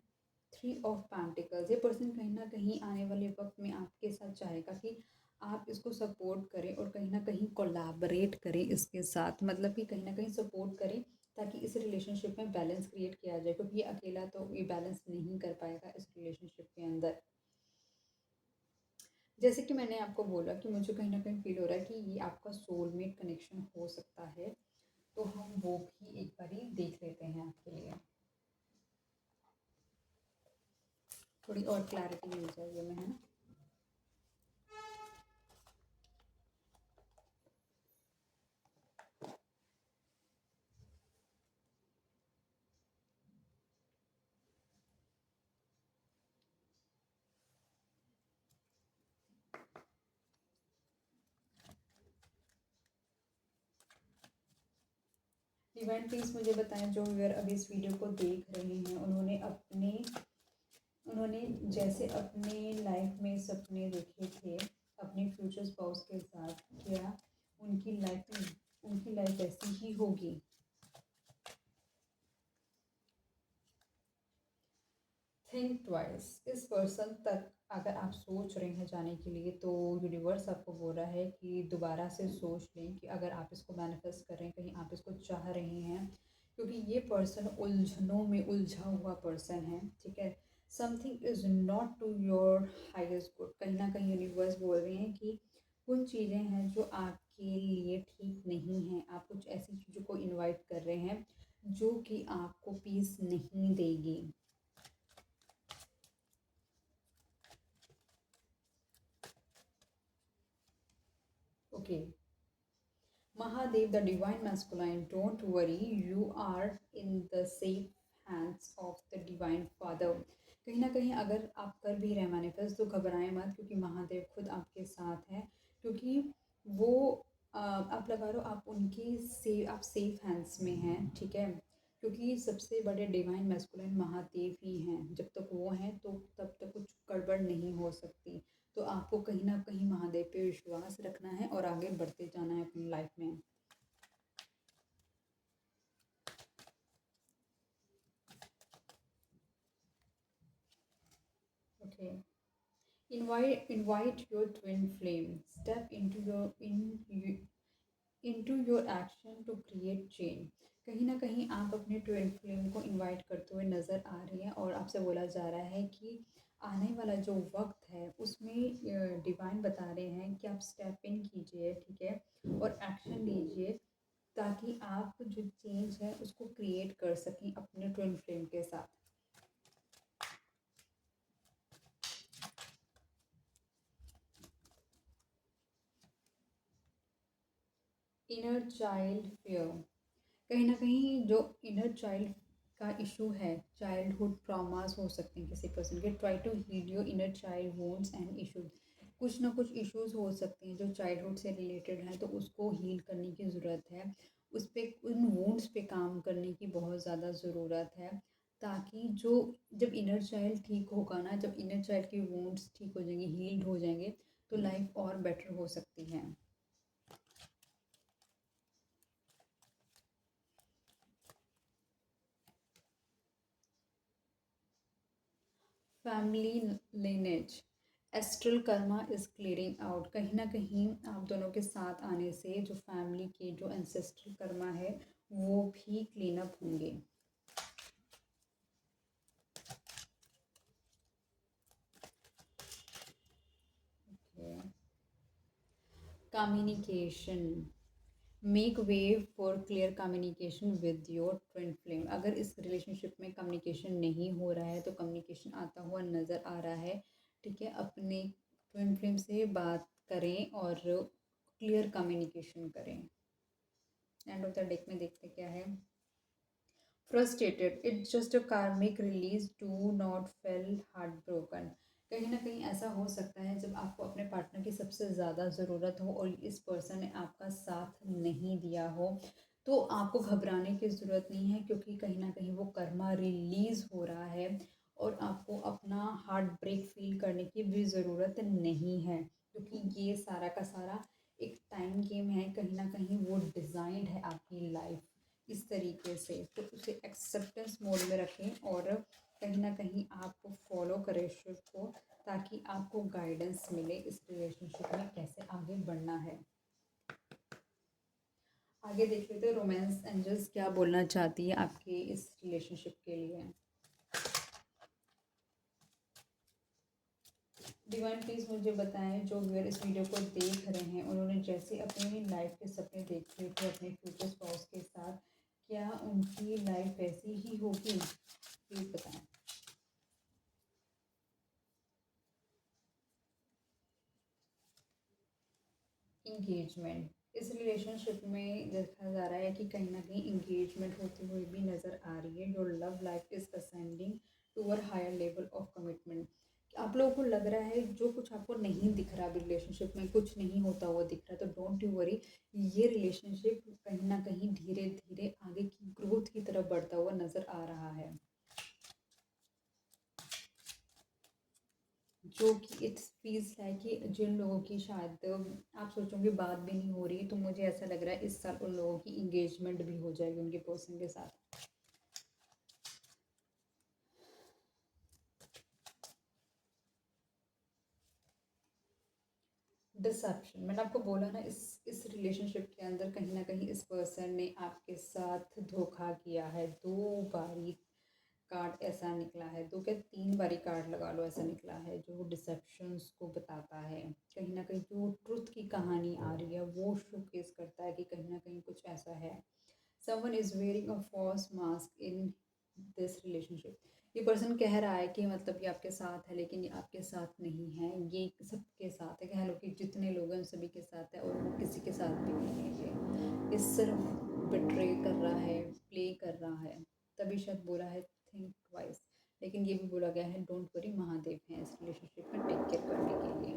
थ्री ऑफ पेंटिकल्स। ये पर्सन कहीं ना कहीं आने वाले वक्त में आपके साथ चाहेगा कि आप इसको सपोर्ट करें और कहीं ना कहीं कोलैबोरेट करें इसके साथ, मतलब कि कहीं ना कहीं सपोर्ट करें ताकि इस रिलेशनशिप में बैलेंस क्रिएट किया जाए, क्योंकि ये अकेला तो ये बैलेंस नहीं कर पाएगा इस रिलेशनशिप के अंदर। जैसे कि मैंने आपको बोला कि मुझे कहीं ना कहीं फील हो रहा है कि ये आपका सोलमेट कनेक्शन हो सकता है। तो हम वो भी एक बारी देख लेते हैं आपके लिए, थोड़ी और क्लैरिटी मिल जाएगी हमें, है ना। डिवाइन प्लीज़ मुझे बताएं, जो व्यूअर अभी इस वीडियो को देख रहे हैं, उन्होंने जैसे अपने लाइफ में सपने देखे थे अपने फ्यूचर स्पाउस के साथ, क्या उनकी लाइफ ऐसी ही होगी? Think twice. इस पर्सन तक अगर आप सोच रहे हैं जाने के लिए, तो यूनिवर्स आपको बोल रहा है कि दोबारा से सोच लें कि अगर आप इसको मैनिफेस्ट कर रहे हैं, कहीं आप इसको चाह रहे हैं, क्योंकि ये पर्सन उलझनों में उलझा हुआ पर्सन है, ठीक है। Something is not to your highest good. कहीं ना कहीं यूनिवर्स बोल रहे हैं कि कुछ चीज़ें हैं जो आपके लिए ठीक नहीं हैं। आप कुछ ऐसी चीज़ों को इनवाइट कर रहे हैं जो कि आपको पीस नहीं देगी। Okay, Mahadev, the divine masculine, don't worry, you are in the safe hands of the divine father. कहीं ना कहीं अगर आप कर भी रहे मैनिफेस्ट, तो घबराएं मत, क्योंकि महादेव खुद आपके साथ हैं। क्योंकि वो आप लगा लो, आप सेफ हैंड्स में हैं, ठीक है। क्योंकि सबसे बड़े डिवाइन मैस्कुलिन महादेव ही हैं। जब तक वो हैं तो तब तक कुछ गड़बड़ नहीं हो सकती। तो आपको कहीं ना कहीं महादेव पे विश्वास रखना है और आगे बढ़ते जाना है अपनी लाइफ में। Okay, invite your twin flame, step into your action to create change। कहीं ना कहीं आप अपने ट्विन फ्लेम को इनवाइट करते हुए नज़र आ रही हैं, और आपसे बोला जा रहा है कि आने वाला जो वक्त है उसमें डिवाइन बता रहे हैं कि आप स्टेप इन कीजिए, ठीक है, और एक्शन लीजिए, ताकि आप जो चेंज है उसको क्रिएट कर सकें अपने ट्विन फ्लेम के साथ। Inner child fear. कहीं ना कहीं जो इनर चाइल्ड का इशू है, चाइल्डहुड ट्रॉमास हो सकते हैं किसी पर्सन के। Try to heal your inner child wounds and issues. कुछ ना कुछ इश्यूज हो सकते हैं जो चाइल्डहुड से रिलेटेड हैं, तो उसको हील करने की ज़रूरत है। उस पर, उन वुंड्स पे काम करने की बहुत ज़्यादा ज़रूरत है, ताकि जो जब इनर चाइल्ड ठीक होगा ना, जब इनर चाइल्ड की वुंड्स ठीक हो जाएंगी, हील्ड हो जाएंगे, तो लाइफ और बेटर हो सकती है। Family lineage, astral Karma is clearing out. कहीं ना कहीं आप दोनों के साथ आने से जो फैमिली के जो एंसेस्ट्रल कर्मा है वो भी क्लीन अप होंगे। Communication, make way for clear communication with your twin flame. अगर इस रिलेशनशिप में कम्युनिकेशन नहीं हो रहा है, तो कम्युनिकेशन आता हुआ नज़र आ रहा है, ठीक है। अपने ट्विन फ्लेम से बात करें और क्लियर कम्युनिकेशन करें। एंड ऑफ द डेक में देखते क्या है। फ्रस्ट्रेटेड, इट्स जस्ट अ कार्मिक release, do not fail heart broken. कहीं ना कहीं ऐसा हो सकता है जब आपको अपने पार्टनर की सबसे ज़्यादा ज़रूरत हो और इस पर्सन ने आपका साथ नहीं दिया हो, तो आपको घबराने की ज़रूरत नहीं है, क्योंकि कहीं ना कहीं वो कर्मा रिलीज़ हो रहा है, और आपको अपना हार्ट ब्रेक फील करने की भी ज़रूरत नहीं है, क्योंकि ये सारा का सारा एक टाइम गेम है। कहीं ना कहीं वो डिज़ाइंड है आपकी लाइफ इस तरीके से, तो उसे एक्सेप्टेंस मोड में रखें, और कहीं ना कहीं आप फॉलो करें शिव को, ताकि आपको गाइडेंस मिले इस रिलेशनशिप में कैसे आगे बढ़ना है। आगे देख लेते हैं रोमांस एंजल्स क्या बोलना चाहती है आपके इस रिलेशनशिप के लिए। डिवाइन प्लीज़ मुझे बताएं, जो व्यूअर इस वीडियो को देख रहे हैं उन्होंने जैसे अपनी लाइफ के सपने देखे थे अपने फ्यूचर स्पाउस के साथ, क्या उनकी लाइफ ऐसी ही होगी? प्लीज़ बताएं। इंगेजमेंट, इस रिलेशनशिप में देखा जा रहा है कि कहीं ना कहीं इंगेजमेंट होती हुई भी नज़र आ रही है। Your love life is ascending to a higher level of commitment. आप लोगों को लग रहा है जो कुछ आपको नहीं दिख रहा, रिलेशनशिप में कुछ नहीं होता हुआ दिख रहा, तो डोंट यू वरी, ये रिलेशनशिप कहीं ना कहीं धीरे धीरे आगे की ग्रोथ की तरफ बढ़ता हुआ नज़र आ रहा है। जो कि इट्स फील्स लाइक कि जिन लोगों की शायद आप सोचोगे बात भी नहीं हो रही, तो मुझे ऐसा लग रहा है इस साल उन लोगों की इंगेजमेंट भी हो जाएगी उनके पर्सन के साथ। डिसेप्शन, मैंने आपको बोला ना, इस रिलेशनशिप के अंदर कहीं ना कहीं इस पर्सन ने आपके साथ धोखा किया है। 2 बारी कार्ड ऐसा निकला है, 2 क्या 3 बारी कार्ड लगा लो ऐसा निकला है, जो डिसेप्शंस को बताता है। कहीं ना कहीं जो ट्रुथ की कहानी आ रही है वो शोकेस करता है कि कहीं ना कहीं कुछ ऐसा है। Someone is wearing a false mask in this relationship. ये पर्सन कह रहा है कि मतलब ये आपके साथ है लेकिन ये आपके साथ नहीं है, ये सबके साथ है। कह लो कि जितने लोग हैं उन सभी के साथ है और वो किसी के साथ भी नहीं है। ये सिर्फ बिट्रे कर रहा है, प्ले कर रहा है। तभी शायद बोला है थिंक ट्वाइस, लेकिन ये भी बोला गया है डोंट वरी, महादेव हैं इस रिलेशनशिप में टेक केयर करने के लिए।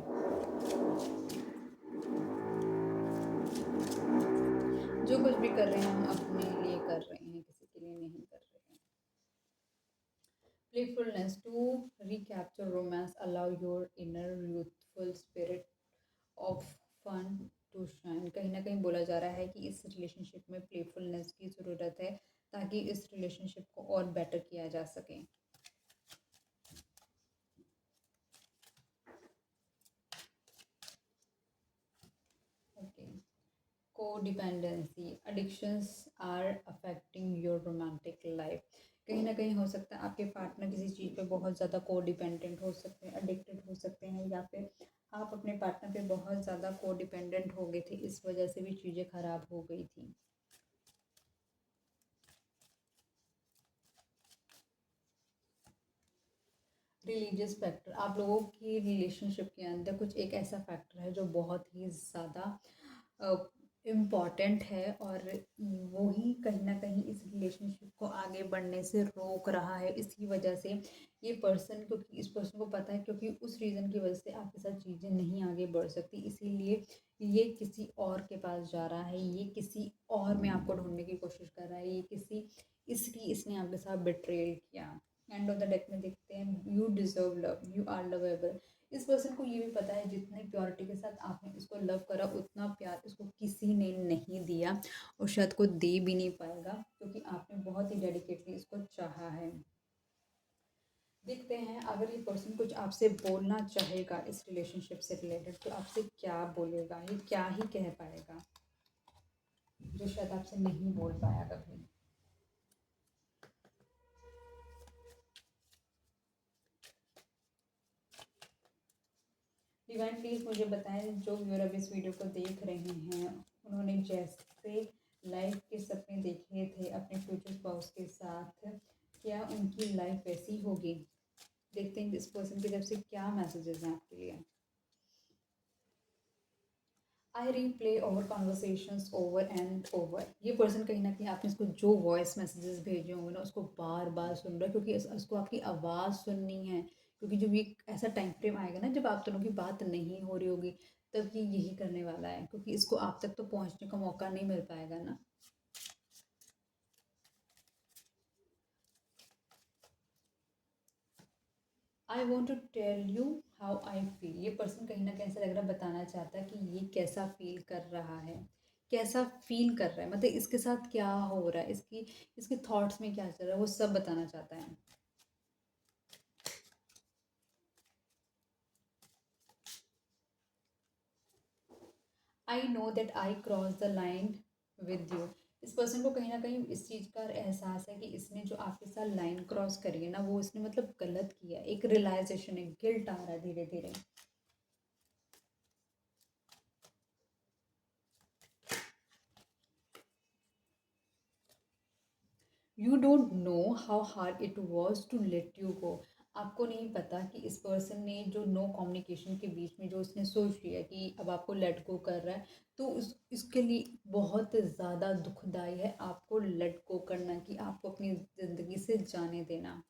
जो कुछ भी कर रहे हैं हम अपने लिए कर रहे हैं, किसी के लिए नहीं कर रहे हैं। Playfulness to recapture romance, allow your inner youthful spirit of fun to shine। कहीं ना कहीं बोला जा रहा है कि इस रिलेशनशिप में प्लेफुलनेस की ज़रूरत है ताकि इस रिलेशनशिप को और बेटर किया जा सके। Okay, codependency, addictions are affecting your romantic life. कहीं ना कहीं हो सकता है आपके पार्टनर किसी चीज़ पे बहुत ज़्यादा कोडिपेंडेंट हो सकते हैं, एडिक्टेड हो सकते हैं, या फिर आप अपने पार्टनर पे बहुत ज़्यादा कोडिपेंडेंट हो गए थे, इस वजह से भी चीज़ें ख़राब हो गई थी। रिलीजियस फैक्टर, आप लोगों की रिलेशनशिप के अंदर कुछ एक ऐसा फैक्टर है जो बहुत ही ज़्यादा इम्पॉर्टेंट है, और वो ही कहीं ना कहीं इस रिलेशनशिप को आगे बढ़ने से रोक रहा है। इसी वजह से ये पर्सन, क्योंकि इस पर्सन को पता है क्योंकि उस रीज़न की वजह से आपके साथ चीज़ें नहीं आगे बढ़ सकती, इसीलिए ये किसी और के पास जा रहा है, ये किसी और में आपको ढूंढने की कोशिश कर रहा है, ये किसी, इसलिए इसने आपके साथ बिट्रेल किया। एंड ऑफ द डेक में देखते हैं you deserve love, you are lovable. इस पर्सन को ये भी पता है जितने प्योरिटी के साथ आपने इसको लव करा उतना प्यार इसको किसी ने नहीं दिया, और शायद को दे भी नहीं पाएगा, क्योंकि आपने बहुत ही डेडिकेटली इसको चाहा है। देखते हैं अगर ये पर्सन कुछ आपसे बोलना चाहेगा इस रिलेशनशिप से रिलेटेड, तो आपसे क्या बोलेगा, ये क्या ही कह पाएगा जो शायद आपसे नहीं बोल पाया कभी। डिवाइन प्लीज़ मुझे बताएं, जो व्यूअर अब इस वीडियो को देख रहे हैं उन्होंने जैसे लाइफ के सपने देखे थे अपने फ्यूचर स्पाउस के साथ, क्या उनकी लाइफ वैसी होगी? देखते हैं इस पर्सन की तरफ से क्या मैसेजेस हैं आपके लिए। I replay over conversations over and over. ये पर्सन कहीं ना कहीं आपने इसको जो वॉइस मैसेजेस भेजे होंगे ना उसको बार बार सुन रहा है, क्योंकि उसको आपकी आवाज़ सुननी है। क्योंकि जब ये ऐसा टाइम फ्रेम आएगा ना जब आप दोनों की बात नहीं हो रही होगी, तब ये यही करने वाला है, क्योंकि इसको आप तक तो पहुंचने का मौका नहीं मिल पाएगा ना। I want to tell you how I feel. ये पर्सन कहीं ना कहीं ऐसा लग रहा है बताना चाहता है कि ये कैसा फील कर रहा है, कैसा फील कर रहा है, मतलब इसके साथ क्या हो रहा है, इसकी इसके थॉट्स में क्या चल रहा है, वो सब बताना चाहता है। I know that I cross the line with you. इस पर्सन को कहीं ना कहीं इस चीज़ का एहसास है कि इसने जो आपके साथ लाइन क्रॉस करी है ना, वो इसने मतलब गलत किया। एक रियलाइजेशन, एक गिल्ट आ रहा है धीरे धीरे। You don't know how hard it was to let you go. आपको नहीं पता कि इस पर्सन ने जो नो कम्युनिकेशन के बीच में जो उसने सोच लिया कि अब आपको लेट गो कर रहा है, तो इसके लिए बहुत ज़्यादा दुखदाई है आपको लेट गो करना, कि आपको अपनी ज़िंदगी से जाने देना।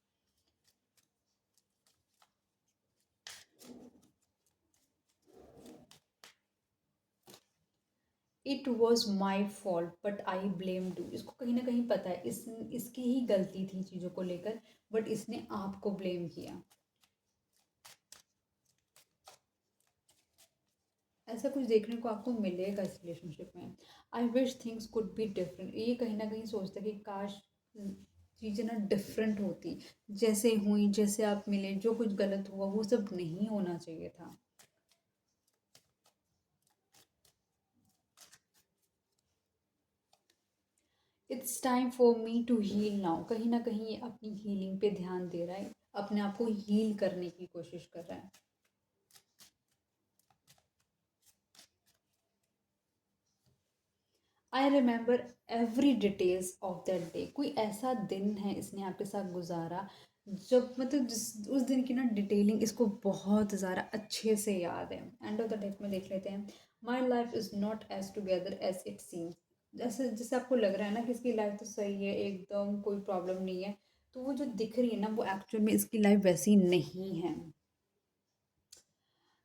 It was my fault but I blame do. इसको कहीं ना कहीं पता है इसकी ही गलती थी चीज़ों को लेकर, बट इसने आपको ब्लेम किया। ऐसा कुछ देखने को आपको मिलेगा इस रिलेशनशिप में। I wish things could be different. ये कहीं ना कहीं सोचता है कि काश चीज़ें ना डिफरेंट होती, जैसे हुई, जैसे आप मिले, जो कुछ गलत हुआ वो सब नहीं होना चाहिए था। It's time for me to heal now. कहीं ना कहीं ये अपनी हीलिंग पे ध्यान दे रहा है, अपने आप को हील करने की कोशिश कर रहा है। I remember every details of that day. कोई ऐसा दिन है इसने आपके साथ गुजारा जब मतलब जिस उस दिन की ना डिटेलिंग इसको बहुत ज़्यादा अच्छे से याद है। एंड ऑफ द डे में देख लेते हैं। My life is not as together as it seems. जैसे जैसे आपको लग रहा है ना कि इसकी लाइफ तो सही है, एकदम कोई प्रॉब्लम नहीं है, तो वो जो दिख रही है ना वो एक्चुअल में इसकी लाइफ वैसी नहीं है।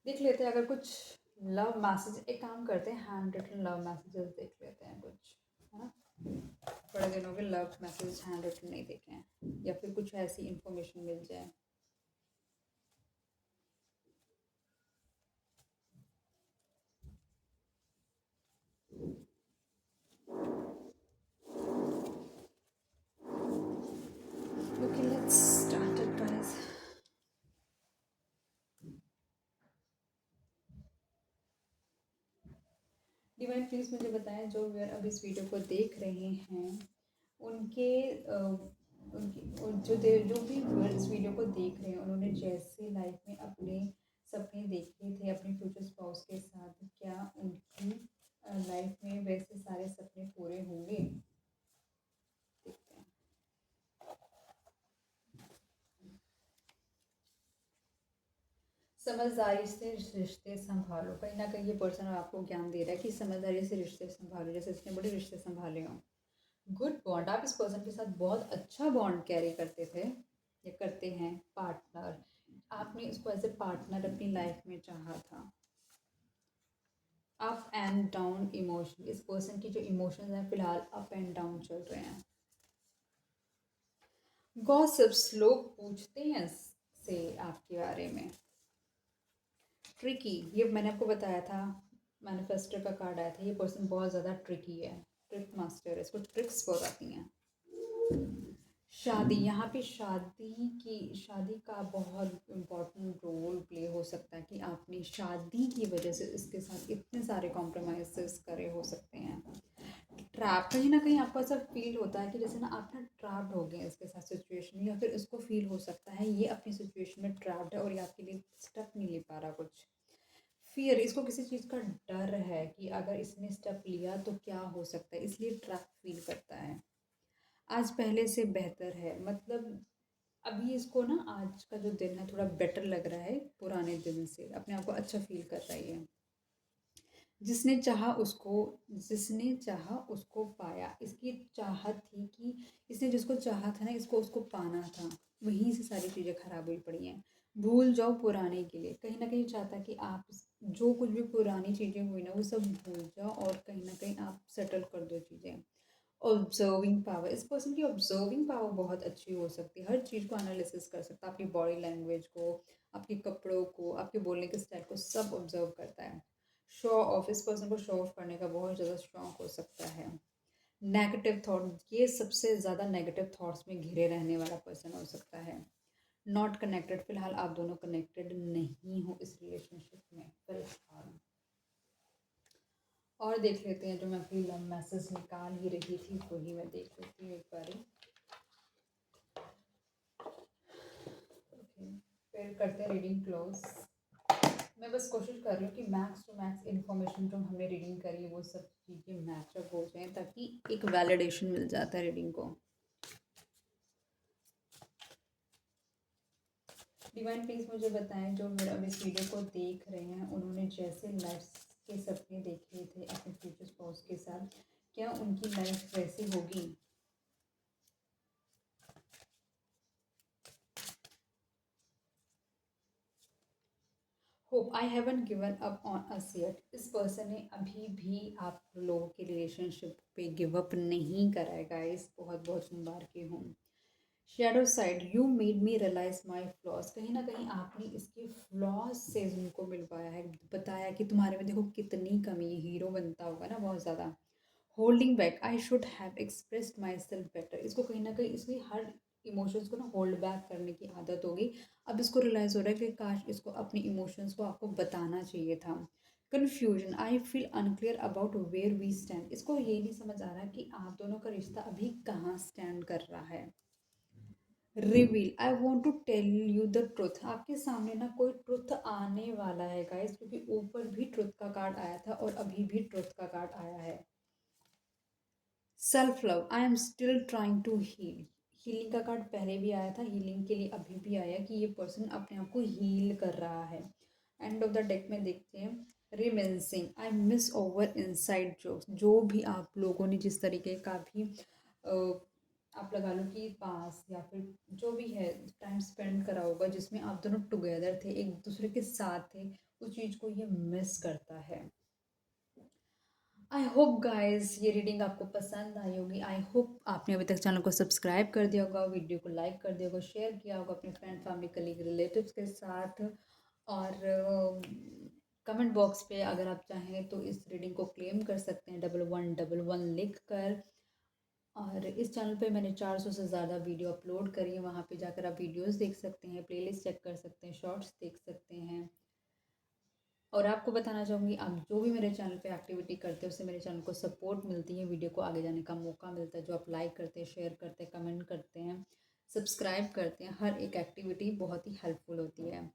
देख लेते हैं अगर कुछ लव मैसेज, एक काम करते हैं हैंड रिटन लव मैसेजेस देख लेते हैं कुछ, है ना। बड़े दिन हो गए लव मैसेज हैंड रिटन नहीं देखे हैं, या फिर कुछ ऐसी इंफॉर्मेशन मिल जाए। Okay let's start it guys. Divine please मुझे बताएं, जो व्यूअर अभी इस वीडियो को देख रहे हैं उनके जो भी व्यूअर इस वीडियो को देख रहे हैं, उन्होंने जैसे लाइफ में अपने सपने देखे थे अपने फ्यूचर स्पाउस के साथ, क्या उनकी लाइफ में वैसे सारे सपने पूरे होंगे? देखते हैं। समझदारी से रिश्ते संभालो। कहीं ना कहीं ये पर्सन आपको ज्ञान दे रहा है कि समझदारी से रिश्ते संभालो, जैसे इसने बड़े रिश्ते संभाले हों। गुड बॉन्ड, आप इस पर्सन के साथ बहुत अच्छा बॉन्ड कैरी करते थे या करते हैं। पार्टनर, आपने इसको एज ए पार्टनर अपनी लाइफ में चाहा था। अप एंड डाउन इमोशन, इस पर्सन की जो इमोशंस हैं फिलहाल अप एंड डाउन चल रहे हैं। गॉसिप्स, लोग पूछते हैं से आपके बारे में। ट्रिकी, ये मैंने आपको बताया था, मैनिफेस्टर का कार्ड आया था। ये पर्सन बहुत ज़्यादा ट्रिकी है, ट्रिक मास्टर है, इसको ट्रिक्स बहुत आती हैं। शादी, यहाँ पे शादी का बहुत इम्पोर्टेंट रोल प्ले हो सकता है कि आपने शादी की वजह से इसके साथ इतने सारे कॉम्प्रोमाइज़ करे हो सकते हैं। ट्रैप, कहीं ना कहीं आपको ऐसा फील होता है कि जैसे ना आप ना ट्रैप्ड हो गए हैं इसके साथ सिचुएशन में, या फिर इसको फील हो सकता है ये अपनी सिचुएशन में ट्रैप्ड है और ये आपके लिए स्टेप नहीं ले पा रहा कुछ। फियर, इसको किसी चीज़ का डर है कि अगर इसने स्टेप लिया तो क्या हो सकता है, इसलिए ट्रैप फील करता है। आज पहले से बेहतर है, मतलब अभी इसको ना आज का जो दिन है थोड़ा बेटर लग रहा है पुराने दिन से, अपने आप को अच्छा फील कर रही है। जिसने चाहा उसको पाया, इसकी चाहत थी कि इसने जिसको चाहा था ना, इसको उसको पाना था, वहीं से सारी चीज़ें खराब हुई पड़ी हैं। भूल जाओ पुराने के लिए, कहीं ना कहीं चाहता कि आप जो कुछ भी पुरानी चीज़ें हुई ना वो सब भूल जाओ और कहीं ना कहीं आप सेटल कर दो चीज़ें। ऑब्जर्विंग पावर, इस पर्सन की ऑब्जर्विंग पावर बहुत अच्छी हो सकती है, हर चीज़ को एनालिसिस कर सकता है, आपकी बॉडी लैंग्वेज को, आपके कपड़ों को, आपके बोलने के स्टाइल को सब ऑब्जर्व करता है। शो ऑफ, इस पर्सन को शो ऑफ करने का बहुत ज़्यादा शौक हो सकता है। नेगेटिव थॉट, ये सबसे ज़्यादा नेगेटिव थॉट्स में घिरे रहने वाला पर्सन हो सकता है। नॉट कनेक्टेड, फिलहाल आप दोनों कनेक्टेड नहीं हो इस रिलेशनशिप में फिलहाल। और देख लेते हैं, जो मैं अपनी लव मैसेज निकाल ही रही थी वही मैं देख लेती हूँ एक बारी। ओके, फिर करते हैं रीडिंग क्लोज। मैं बस कोशिश कर रही हूँ कि मैक्स टू मैक्स इन्फॉर्मेशन जो हमने रीडिंग करी है वो सब चीज़ें मैचअप हो जाएं, ताकि एक वैलिडेशन मिल जाता है रीडिंग को। डिवाइन प्लीज़ मुझे बताएं, जो मेरा अब इस वीडियो को देख रहे हैं, उन्होंने जैसे लाइफ के सपने देखे थे अपने फ्यूचर स्पाउस के साथ, क्या उनकी लाइफ वैसी होगी? Hope I haven't given up on us yet. इस पर्सन ने अभी भी आप लोगों के रिलेशनशिप पे गिव अप नहीं करा है गाइस। बहुत बहुत मुबारक हूँ। Shadow side, you made me realise my flaws. कहीं ना कहीं आपने इसके फ्लॉज से उनको मिल पाया है, बताया कि तुम्हारे में देखो कितनी कमी है। हीरो बनता होगा ना बहुत ज़्यादा। Holding back, I should have expressed my self better. इसको कहीं ना कहीं इसकी हर इमोशंस को ना होल्ड बैक करने की आदत होगी। अब इसको रियलाइज़ हो रहा है कि काश इसको अपने इमोशंस को आपको बताना चाहिए था। Confusion, I feel unclear about where we stand. इसको ये नहीं समझ आ रहा कि आप दोनों का रिश्ता अभी कहाँ स्टैंड कर रहा है। Reveal, I want to tell you the truth. आपके सामने ना कोई ट्रुथ आने वाला है गाइस, क्योंकि ऊपर भी ट्रुथ का कार्ड आया था और अभी भी ट्रुथ का कार्ड आया है। Self love, I am still trying to heal. Healing का कार्ड पहले भी आया था, हीलिंग के लिए अभी भी आया कि ये पर्सन अपने आप को हील कर रहा है। एंड ऑफ द डेक में देखते हैं reminiscing, I miss our inside jokes. जो भी आप लोगों ने जिस तरीके का भी आप लगा लो कि पास या फिर जो भी है टाइम स्पेंड करा होगा जिसमें आप दोनों टुगेदर थे, एक दूसरे के साथ थे, उस चीज़ को ये मिस करता है। आई होप गाइज ये रीडिंग आपको पसंद आई होगी। आई होप आपने अभी तक चैनल को सब्सक्राइब कर दिया होगा, वीडियो को लाइक कर दिया होगा, शेयर किया होगा अपने फ्रेंड फैमिली कलीग रिलेटिव्स के साथ। और कमेंट बॉक्स पे अगर आप चाहें तो इस रीडिंग को क्लेम कर सकते हैं 1111 लिख कर। और इस चैनल पे मैंने 400 से ज़्यादा वीडियो अपलोड करी है, वहाँ पे जाकर आप वीडियोस देख सकते हैं, प्लेलिस्ट चेक कर सकते हैं, शॉर्ट्स देख सकते हैं। और आपको बताना चाहूँगी, आप जो भी मेरे चैनल पे एक्टिविटी करते हैं उससे मेरे चैनल को सपोर्ट मिलती है, वीडियो को आगे जाने का मौका मिलता है। जो आप लाइक करते हैं, शेयर करते हैं, कमेंट करते हैं, सब्सक्राइब करते हैं, हर एक एक्टिविटी बहुत ही हेल्पफुल होती है।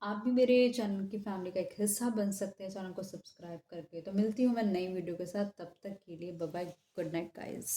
आप भी मेरे चैनल की फैमिली का एक हिस्सा बन सकते हैं चैनल को सब्सक्राइब करके। तो मिलती हूँ मैं नई वीडियो के साथ, तब तक के लिए bye bye, good night guys.